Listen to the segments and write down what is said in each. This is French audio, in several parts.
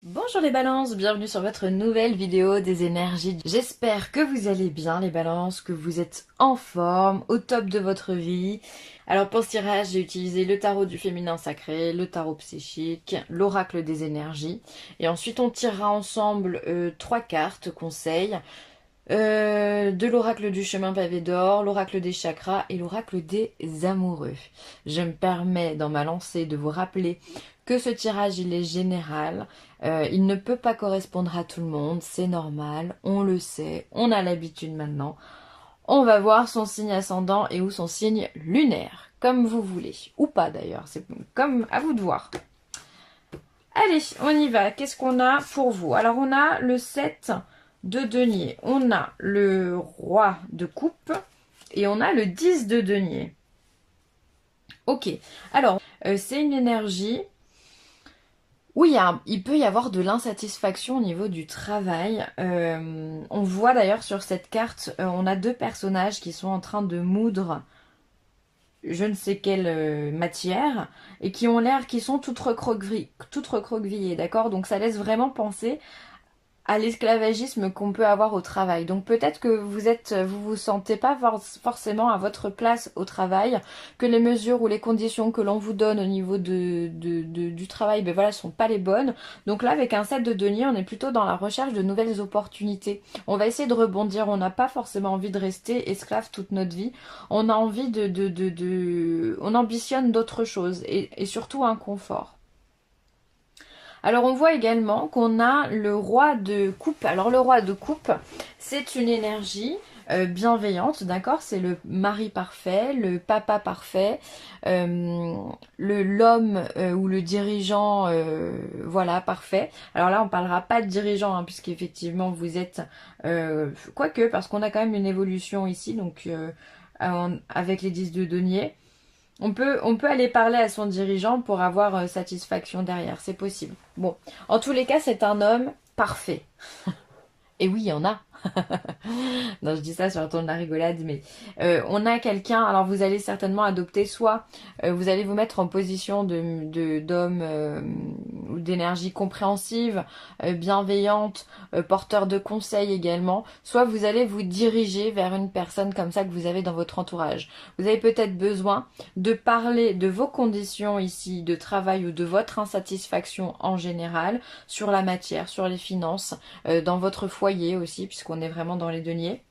Bonjour les balances, bienvenue sur votre nouvelle vidéo des énergies. J'espère que vous allez bien les balances, que vous êtes en forme, au top de votre vie. Alors pour ce tirage, j'ai utilisé le tarot du féminin sacré, le tarot psychique, l'oracle des énergies. Et ensuite on tirera ensemble 3 cartes conseils. De l'oracle du chemin pavé d'or, l'oracle des chakras et l'oracle des amoureux. Je me permets dans ma lancée de vous rappeler que ce tirage il est général, il ne peut pas correspondre à tout le monde, c'est normal, on le sait, on a l'habitude maintenant. On va voir son signe ascendant et ou son signe lunaire, comme vous voulez, ou pas d'ailleurs, c'est comme à vous de voir. Allez, on y va, qu'est-ce qu'on a pour vous? Alors on a le 7 de denier, on a le roi de coupe et on a le 10 de denier. Ok, alors c'est une énergie où il peut y avoir de l'insatisfaction au niveau du travail. On voit d'ailleurs sur cette carte, on a deux personnages qui sont en train de moudre je ne sais quelle matière et qui ont l'air, qui sont toutes recroquevillées, d'accord? Donc ça laisse vraiment penser à l'esclavagisme qu'on peut avoir au travail. Donc peut-être que vous sentez pas forcément à votre place au travail, que les mesures ou les conditions que l'on vous donne au niveau du travail, ben voilà, sont pas les bonnes. Donc là, avec un 7 de denier, on est plutôt dans la recherche de nouvelles opportunités. On va essayer de rebondir. On n'a pas forcément envie de rester esclave toute notre vie. On a envie on ambitionne d'autres choses et surtout un confort. Alors on voit également qu'on a le roi de coupe. Alors le roi de coupe, c'est une énergie bienveillante, d'accord? C'est le mari parfait, le papa parfait, l'homme ou le dirigeant, voilà, parfait. Alors là, on parlera pas de dirigeant, hein, puisqu'effectivement vous êtes, quoique, parce qu'on a quand même une évolution ici, donc avec les 10 de denier. On peut aller parler à son dirigeant pour avoir satisfaction derrière, c'est possible. Bon, en tous les cas, c'est un homme parfait. Et oui, il y en a. Non, je dis ça sur le ton de la rigolade, mais on a quelqu'un. Alors, vous allez certainement adopter soit vous allez vous mettre en position d'homme ou d'énergie compréhensive, bienveillante, porteur de conseils également. Soit vous allez vous diriger vers une personne comme ça que vous avez dans votre entourage. Vous avez peut-être besoin de parler de vos conditions ici de travail ou de votre insatisfaction en général sur la matière, sur les finances, dans votre foyer aussi, puisqu'on est vraiment dans les deniers.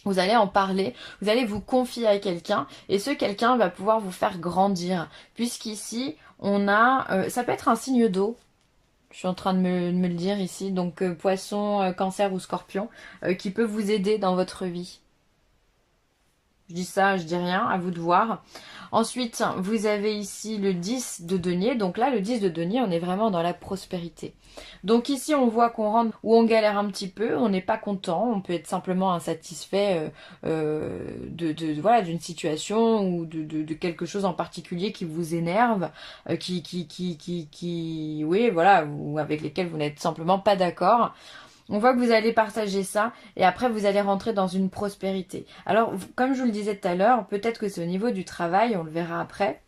Vous allez en parler, vous allez vous confier à quelqu'un et ce quelqu'un va pouvoir vous faire grandir. Puisqu'ici, on a... ça peut être un signe d'eau. Je suis en train de me le dire ici. Donc poisson, cancer ou scorpion qui peut vous aider dans votre vie. Je dis ça, je dis rien, à vous de voir. Ensuite, vous avez ici le 10 de denier. Donc là, le 10 de denier, on est vraiment dans la prospérité. Donc ici, on voit qu'on rentre où on galère un petit peu, on n'est pas content, on peut être simplement insatisfait voilà, d'une situation ou de quelque chose en particulier qui vous énerve, oui, voilà, ou avec lesquels vous n'êtes simplement pas d'accord. On voit que vous allez partager ça et après vous allez rentrer dans une prospérité. Alors, comme je vous le disais tout à l'heure, peut-être que c'est au niveau du travail, on le verra après.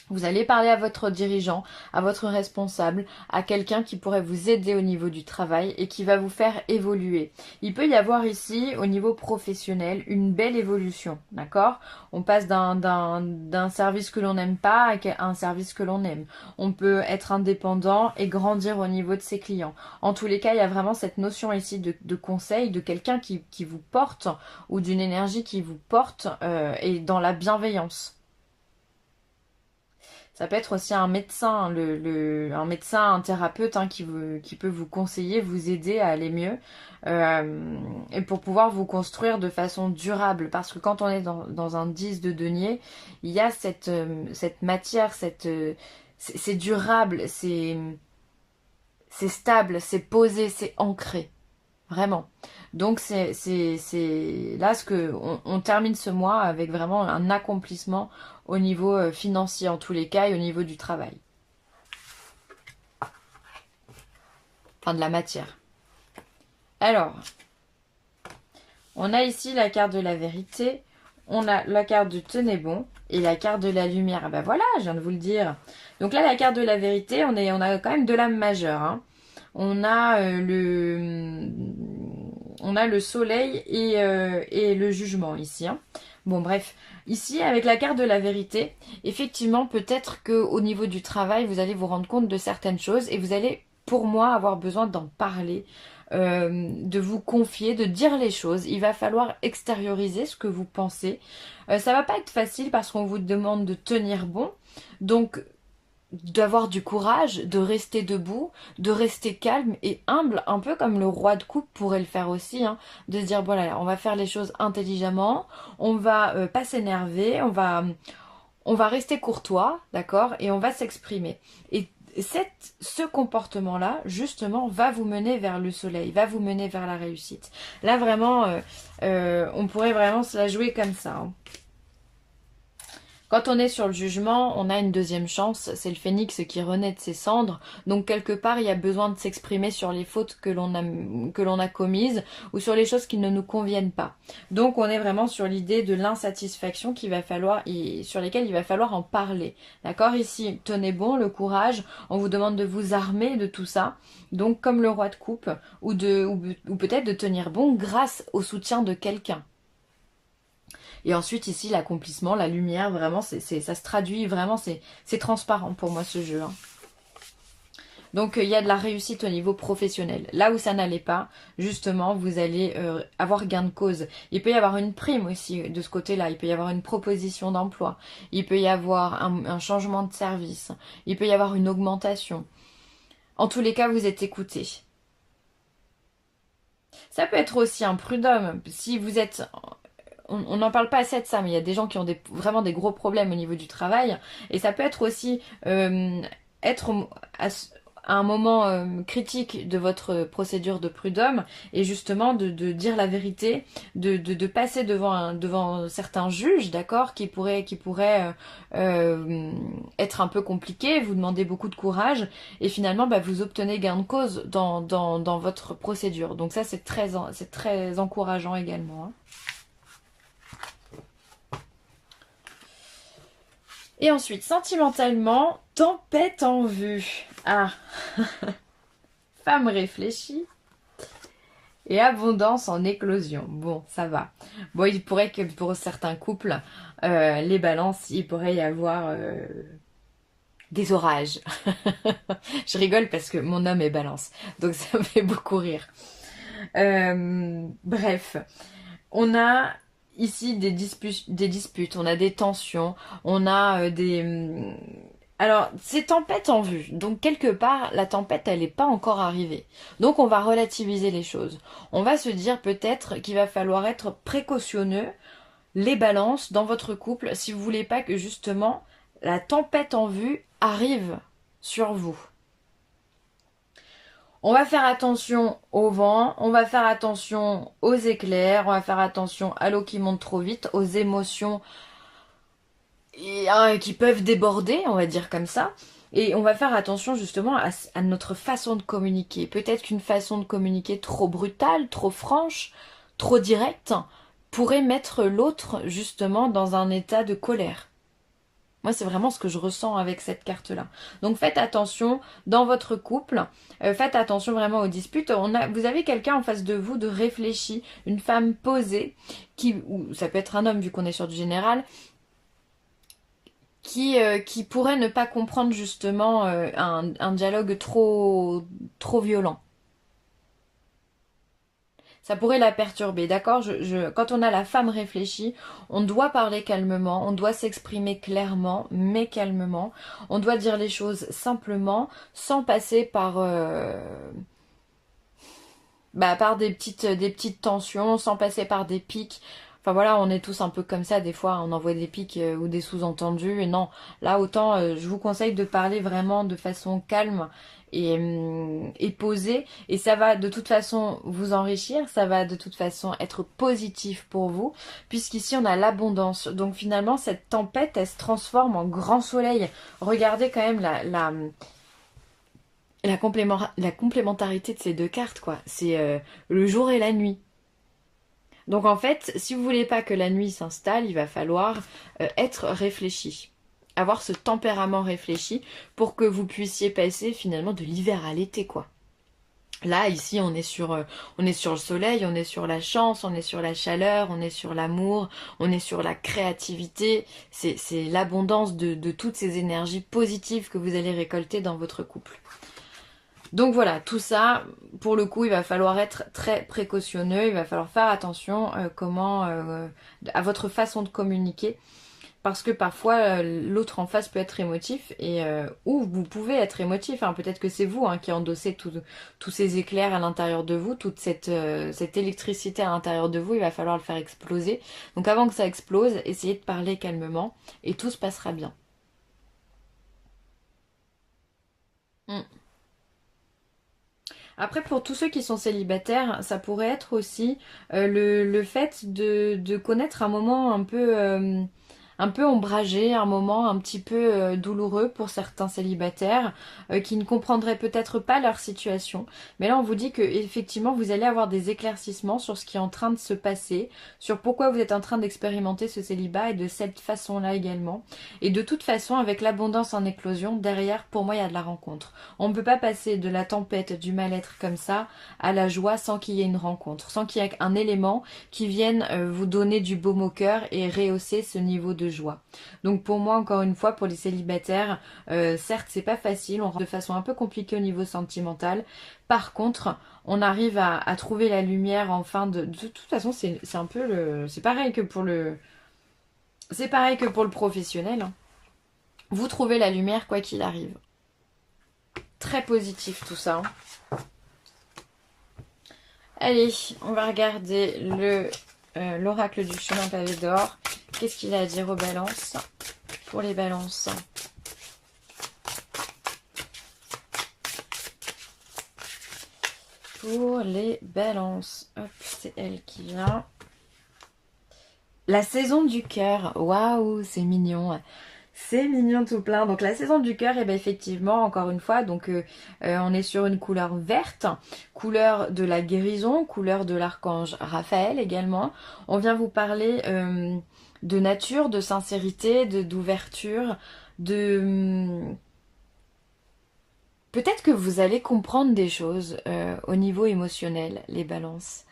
Vous allez parler à votre dirigeant, à votre responsable, à quelqu'un qui pourrait vous aider au niveau du travail et qui va vous faire évoluer. Il peut y avoir ici, au niveau professionnel, une belle évolution, d'accord? On passe d'un service que l'on n'aime pas à un service que l'on aime. On peut être indépendant et grandir au niveau de ses clients. En tous les cas, il y a vraiment cette notion ici de conseil, de quelqu'un qui vous porte ou d'une énergie qui vous porte et dans la bienveillance. Ça peut être aussi un médecin, un médecin, un thérapeute hein, qui peut vous conseiller, vous aider à aller mieux et pour pouvoir vous construire de façon durable. Parce que quand on est dans un 10 de denier, il y a cette matière, c'est durable, c'est stable, c'est posé, c'est ancré. Vraiment. Donc c'est là ce que on termine ce mois avec vraiment un accomplissement au niveau financier en tous les cas et au niveau du travail. Enfin de la matière. Alors, on a ici la carte de la vérité. on a la carte du tenez bon et la carte de la lumière. Ah bah voilà, je viens de vous le dire. Donc là, la carte de la vérité, on a quand même de l'âme majeure, hein. On a le soleil et le jugement ici, hein. Bon bref, ici avec la carte de la vérité, effectivement peut-être que au niveau du travail, vous allez vous rendre compte de certaines choses et vous allez, pour moi, avoir besoin d'en parler, de vous confier, de dire les choses. Il va falloir extérioriser ce que vous pensez. Ça va pas être facile parce qu'on vous demande de tenir bon, donc d'avoir du courage, de rester debout, de rester calme et humble, un peu comme le roi de coupe pourrait le faire aussi, hein, de se dire voilà, on va faire les choses intelligemment, on va pas s'énerver, on va rester courtois, d'accord, et on va s'exprimer. Et ce comportement-là, justement, va vous mener vers le soleil, va vous mener vers la réussite. Là, vraiment, on pourrait vraiment se la jouer comme ça, hein. Quand on est sur le jugement, on a une deuxième chance, c'est le phénix qui renaît de ses cendres, donc quelque part il y a besoin de s'exprimer sur les fautes que l'on a commises ou sur les choses qui ne nous conviennent pas. Donc on est vraiment sur l'idée de l'insatisfaction sur lesquelles il va falloir en parler. D'accord? Ici, tenez bon, le courage, on vous demande de vous armer de tout ça, donc comme le roi de coupe, ou peut-être de tenir bon grâce au soutien de quelqu'un. Et ensuite ici l'accomplissement, la lumière, vraiment ça se traduit vraiment, c'est transparent pour moi ce jeu, hein. Donc il y a de la réussite au niveau professionnel. Là où ça n'allait pas, justement, vous allez avoir gain de cause. Il peut y avoir une prime aussi de ce côté-là, il peut y avoir une proposition d'emploi, il peut y avoir un changement de service, il peut y avoir une augmentation. En tous les cas, vous êtes écouté. Ça peut être aussi un prud'homme. Si vous êtes... On n'en parle pas assez de ça, mais il y a des gens qui ont vraiment des gros problèmes au niveau du travail. Et ça peut être aussi être à un moment critique de votre procédure de prud'homme et justement de dire la vérité, de passer devant certains juges, d'accord, qui pourraient être un peu compliqués, vous demander beaucoup de courage et finalement bah, vous obtenez gain de cause dans votre procédure. Donc ça c'est très encourageant également, hein. Et ensuite, sentimentalement, tempête en vue. Ah, femme réfléchie et abondance en éclosion. Bon, ça va. Bon, il pourrait que pour certains couples, les balances, il pourrait y avoir des orages. Je rigole parce que mon homme est balance, donc ça me fait beaucoup rire. Bref, on a ici des disputes, on a des tensions, on a Alors, c'est tempête en vue, donc quelque part, la tempête, elle n'est pas encore arrivée. Donc, on va relativiser les choses. On va se dire peut-être qu'il va falloir être précautionneux, les balances, dans votre couple, si vous voulez pas que justement, la tempête en vue arrive sur vous. On va faire attention au vent, on va faire attention aux éclairs, on va faire attention à l'eau qui monte trop vite, aux émotions qui peuvent déborder, on va dire comme ça. Et on va faire attention justement à notre façon de communiquer. Peut-être qu'une façon de communiquer trop brutale, trop franche, trop directe, pourrait mettre l'autre justement dans un état de colère. Moi, c'est vraiment ce que je ressens avec cette carte-là. Donc, faites attention dans votre couple. Faites attention vraiment aux disputes. Vous avez quelqu'un en face de vous de réfléchi, une femme posée, ou ça peut être un homme vu qu'on est sur du général, qui pourrait ne pas comprendre justement un dialogue trop violent. Ça pourrait la perturber, d'accord? Quand on a la femme réfléchie, on doit parler calmement, on doit s'exprimer clairement, mais calmement. On doit dire les choses simplement, sans passer par des petites tensions, sans passer par des pics. Enfin voilà, on est tous un peu comme ça, des fois on envoie des pics ou des sous-entendus. Et non, là autant je vous conseille de parler vraiment de façon calme et posée. Et ça va de toute façon vous enrichir, ça va de toute façon être positif pour vous, puisqu'ici on a l'abondance. Donc finalement cette tempête, elle se transforme en grand soleil. Regardez quand même la complémentarité de ces deux cartes, quoi. C'est le jour et la nuit. Donc en fait, si vous voulez pas que la nuit s'installe, il va falloir être réfléchi. Avoir ce tempérament réfléchi pour que vous puissiez passer finalement de l'hiver à l'été, quoi. Là, ici, on est sur le soleil, on est sur la chance, on est sur la chaleur, on est sur l'amour, on est sur la créativité. C'est l'abondance de toutes ces énergies positives que vous allez récolter dans votre couple. Donc voilà, tout ça, pour le coup, il va falloir être très précautionneux, il va falloir faire attention à votre façon de communiquer. Parce que parfois l'autre en face peut être émotif et ou vous pouvez être émotif. Hein. Peut-être que c'est vous qui endossez tous ces éclairs à l'intérieur de vous, toute cette électricité à l'intérieur de vous. Il va falloir le faire exploser. Donc avant que ça explose, essayez de parler calmement et tout se passera bien. Mm. Après, pour tous ceux qui sont célibataires, ça pourrait être aussi le fait de connaître un moment un peu ombragé, un moment un petit peu douloureux pour certains célibataires qui ne comprendraient peut-être pas leur situation. Mais là, on vous dit que effectivement, vous allez avoir des éclaircissements sur ce qui est en train de se passer, sur pourquoi vous êtes en train d'expérimenter ce célibat et de cette façon-là également. Et de toute façon, avec l'abondance en éclosion, derrière, pour moi, il y a de la rencontre. On ne peut pas passer de la tempête, du mal-être comme ça, à la joie sans qu'il y ait une rencontre, sans qu'il y ait un élément qui vienne vous donner du baume au cœur et rehausser ce niveau de joie. Donc pour moi, encore une fois, pour les célibataires, certes, c'est pas facile, on rentre de façon un peu compliquée au niveau sentimental. Par contre, on arrive à trouver la lumière en fin de toute façon, c'est un peu le. C'est pareil que pour le. C'est pareil que pour le professionnel. Hein. Vous trouvez la lumière quoi qu'il arrive. Très positif tout ça. Hein. Allez, on va regarder l'oracle du chemin pavé d'or. Qu'est-ce qu'il a à dire aux balances? Pour les balances. Pour les balances. Hop, c'est elle qui vient. La saison du cœur. Waouh, c'est mignon. C'est mignon tout plein. Donc la saison du cœur, et bien effectivement, encore une fois, donc on est sur une couleur verte, couleur de la guérison, couleur de l'archange Raphaël également. On vient vous parler de nature, de sincérité, d'ouverture, de peut-être que vous allez comprendre des choses au niveau émotionnel, les balances.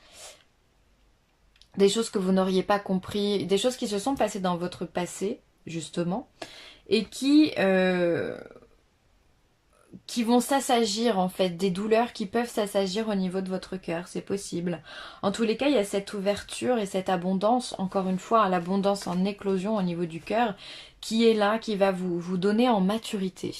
Des choses que vous n'auriez pas compris, des choses qui se sont passées dans votre passé, justement, et qui vont s'assagir en fait, des douleurs qui peuvent s'assagir au niveau de votre cœur, c'est possible. En tous les cas, il y a cette ouverture et cette abondance, encore une fois, l'abondance en éclosion au niveau du cœur, qui est là, qui va vous donner en maturité.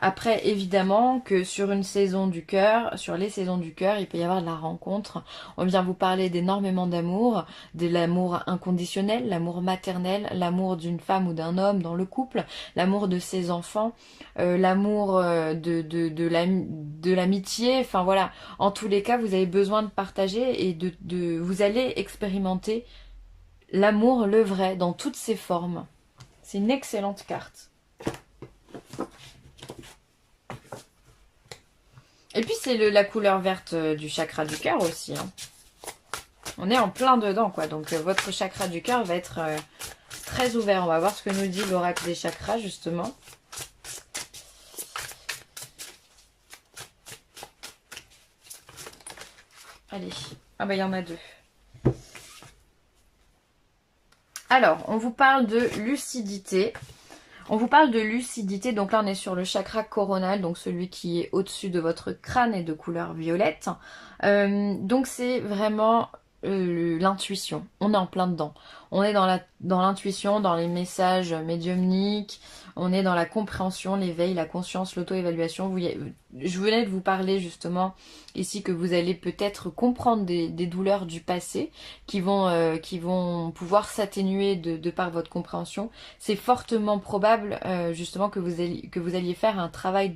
Après, évidemment que sur une saison du cœur, sur les saisons du cœur, il peut y avoir de la rencontre. On vient vous parler d'énormément d'amour, de l'amour inconditionnel, l'amour maternel, l'amour d'une femme ou d'un homme dans le couple, l'amour de ses enfants, l'amour de l'amitié. Enfin voilà, en tous les cas, vous avez besoin de partager et vous allez expérimenter l'amour, le vrai, dans toutes ses formes. C'est une excellente carte. Et puis c'est la couleur verte du chakra du cœur aussi. Hein. On est en plein dedans quoi. Donc votre chakra du cœur va être très ouvert. On va voir ce que nous dit l'oracle des chakras justement. Allez. Ah bah il y en a deux. Alors, on vous parle de lucidité. On vous parle de lucidité, donc là on est sur le chakra coronal, donc celui qui est au-dessus de votre crâne et de couleur violette. Donc c'est vraiment l'intuition, on est en plein dedans. On est dans l'intuition, dans les messages médiumniques, on est dans la compréhension, l'éveil, la conscience, l'auto-évaluation. Je venais de vous parler justement ici que vous allez peut-être comprendre des douleurs du passé qui vont pouvoir s'atténuer de par votre compréhension. C'est fortement probable justement que vous alliez faire un travail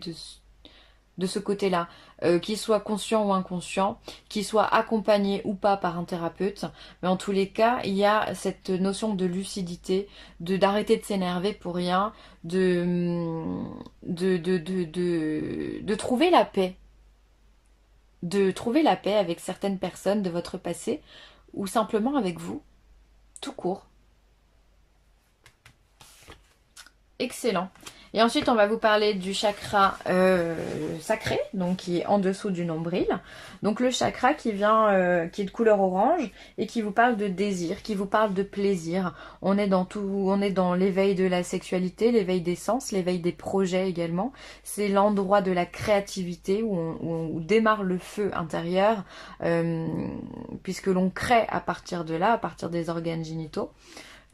de ce côté-là, qu'il soit conscient ou inconscient, qu'il soit accompagné ou pas par un thérapeute, mais en tous les cas, il y a cette notion de lucidité, d'arrêter de s'énerver pour rien, de trouver la paix, de trouver la paix avec certaines personnes de votre passé ou simplement avec vous, tout court. Excellent. Et ensuite, on va vous parler du chakra sacré, donc qui est en dessous du nombril. Donc le chakra qui vient, qui est de couleur orange et qui vous parle de désir, qui vous parle de plaisir. On est dans tout, on est dans l'éveil de la sexualité, l'éveil des sens, l'éveil des projets également. C'est l'endroit de la créativité où démarre le feu intérieur, puisque l'on crée à partir de là, à partir des organes génitaux.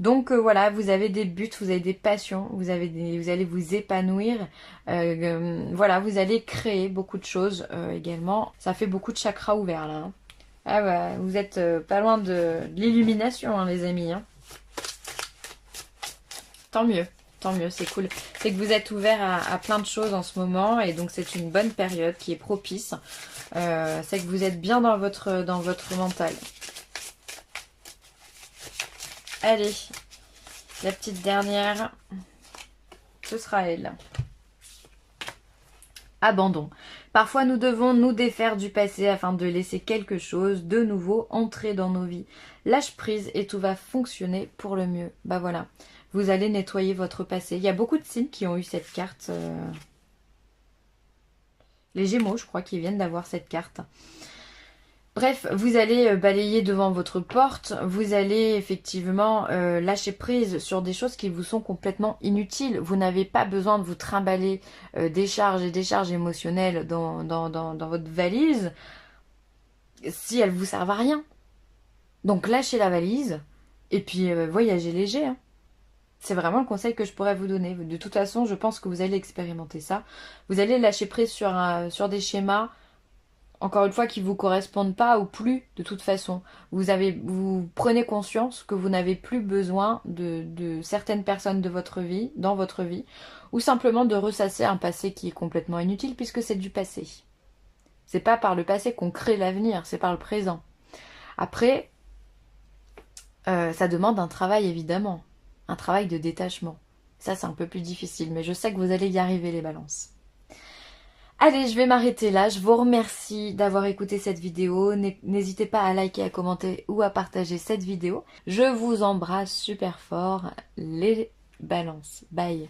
Donc voilà, vous avez des buts, vous avez des passions, vous allez vous épanouir. Voilà, vous allez créer beaucoup de choses également. Ça fait beaucoup de chakras ouverts là. Hein. Ah bah, vous êtes pas loin de l'illumination, hein, les amis. Hein. Tant mieux, c'est cool. C'est que vous êtes ouvert à plein de choses en ce moment et donc c'est une bonne période qui est propice. C'est que vous êtes bien dans votre mental. Allez, la petite dernière, ce sera elle. Abandon. Parfois nous devons nous défaire du passé afin de laisser quelque chose de nouveau entrer dans nos vies. Lâche prise et tout va fonctionner pour le mieux. Bah voilà, vous allez nettoyer votre passé. Il y a beaucoup de signes qui ont eu cette carte. Les Gémeaux, je crois, qui viennent d'avoir cette carte. Bref, vous allez balayer devant votre porte, vous allez effectivement lâcher prise sur des choses qui vous sont complètement inutiles. Vous n'avez pas besoin de vous trimballer des charges et des charges émotionnelles dans votre valise si elles vous servent à rien. Donc lâchez la valise et puis voyagez léger. Hein. C'est vraiment le conseil que je pourrais vous donner. De toute façon, je pense que vous allez expérimenter ça. Vous allez lâcher prise sur des schémas encore une fois, qui ne vous correspondent pas ou plus de toute façon. Vous prenez conscience que vous n'avez plus besoin de certaines personnes de votre vie, dans votre vie, ou simplement de ressasser un passé qui est complètement inutile puisque c'est du passé. C'est pas par le passé qu'on crée l'avenir, c'est par le présent. Après, ça demande un travail évidemment, un travail de détachement. Ça, c'est un peu plus difficile, mais je sais que vous allez y arriver les balances. Allez, je vais m'arrêter là. Je vous remercie d'avoir écouté cette vidéo. N'hésitez pas à liker, à commenter ou à partager cette vidéo. Je vous embrasse super fort. Les balances. Bye.